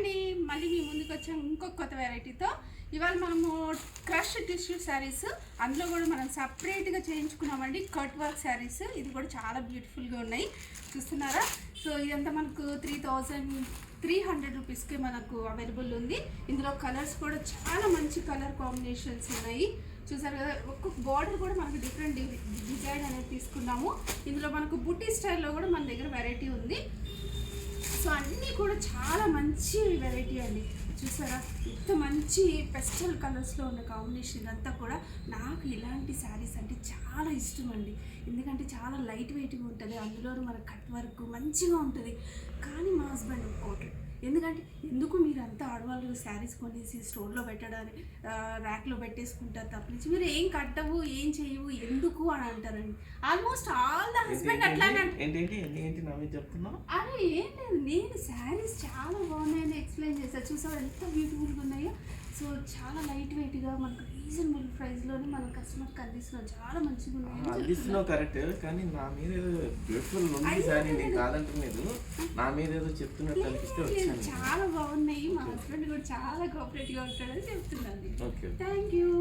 అండి, మళ్ళీ మీ ముందుకు వచ్చాం ఇంకొక కొత్త వెరైటీతో. ఇవాళ మనము క్రష్ టిష్యూ శారీస్, అందులో కూడా మనం సపరేట్గా చేయించుకున్నామండి కట్ వర్క్ శారీస్. ఇది కూడా చాలా బ్యూటిఫుల్గా ఉన్నాయి, చూస్తున్నారా? సో ఇదంతా మనకు 3300 రూపీస్కి మనకు అవైలబుల్ ఉంది. ఇందులో కలర్స్ కూడా చాలా మంచి కలర్ కాంబినేషన్స్ ఉన్నాయి, చూసారు కదా. ఒక్కొక్క బార్డర్ కూడా మనకు డిఫరెంట్ డిజైన్ అనేది తీసుకున్నాము. ఇందులో మనకు బుట్టి స్టైల్లో కూడా మన దగ్గర వెరైటీ ఉంది. సో అన్నీ కూడా చాలా మంచి వెరైటీ అండి, చూసారా? ఇంత మంచి పెస్టల్ కలర్స్లో ఉన్న కాంబినేషన్. ఇదంతా కూడా నాకు ఇలాంటి శారీస్ అంటే చాలా ఇష్టం అండి, ఎందుకంటే చాలా లైట్ వెయిట్గా ఉంటుంది, అందులో మన కట్ వర్క్ మంచిగా ఉంటుంది. కానీ మా హస్బెండ్ ఒప్పుకోవట్లేదు, ఎందుకు మీరంతా ఆడవాళ్ళు శారీస్ కొనేసి స్టోర్లో పెట్టడానికి ర్యాక్లో పెట్టేసుకుంటారు తప్పనించి, మీరు ఏం కట్టవు ఏం చేయవు ఎందుకు అని అంటారండి. ఆల్మోస్ట్ ఆల్ ద హస్బెండ్ అట్లానే చెప్తున్నా. అరే ఏం లేదు, నేను శారీస్ చాలా బాగున్నాయని ఎక్స్ప్లెయిన్ చేస్తాను. చూసారు ఎంత బ్యూటిఫుల్గా ఉన్నాయో. సో చాలా లైట్ వెయిట్గా మనకు రీజనబుల్ ప్రైస్లోనే మన కస్టమర్కి అందిస్తున్నాం, చాలా మంచిగా ఉన్నాయి. అందిస్తున్నావు కరెక్ట్, కానీ నా మీద ఏదో బ్యూటిఫుల్ ఉంది సారీ, నేను కాదంటులేదు, నా మీద ఏదో చెప్తున్నట్టు అనిపిస్తే వచ్చాను. చాలా బాగున్నాయి, మా హస్బెండ్ కూడా చాలా కోఆపరేటివ్గా ఉంటాడని చెప్తున్నాను. Okay, thank you.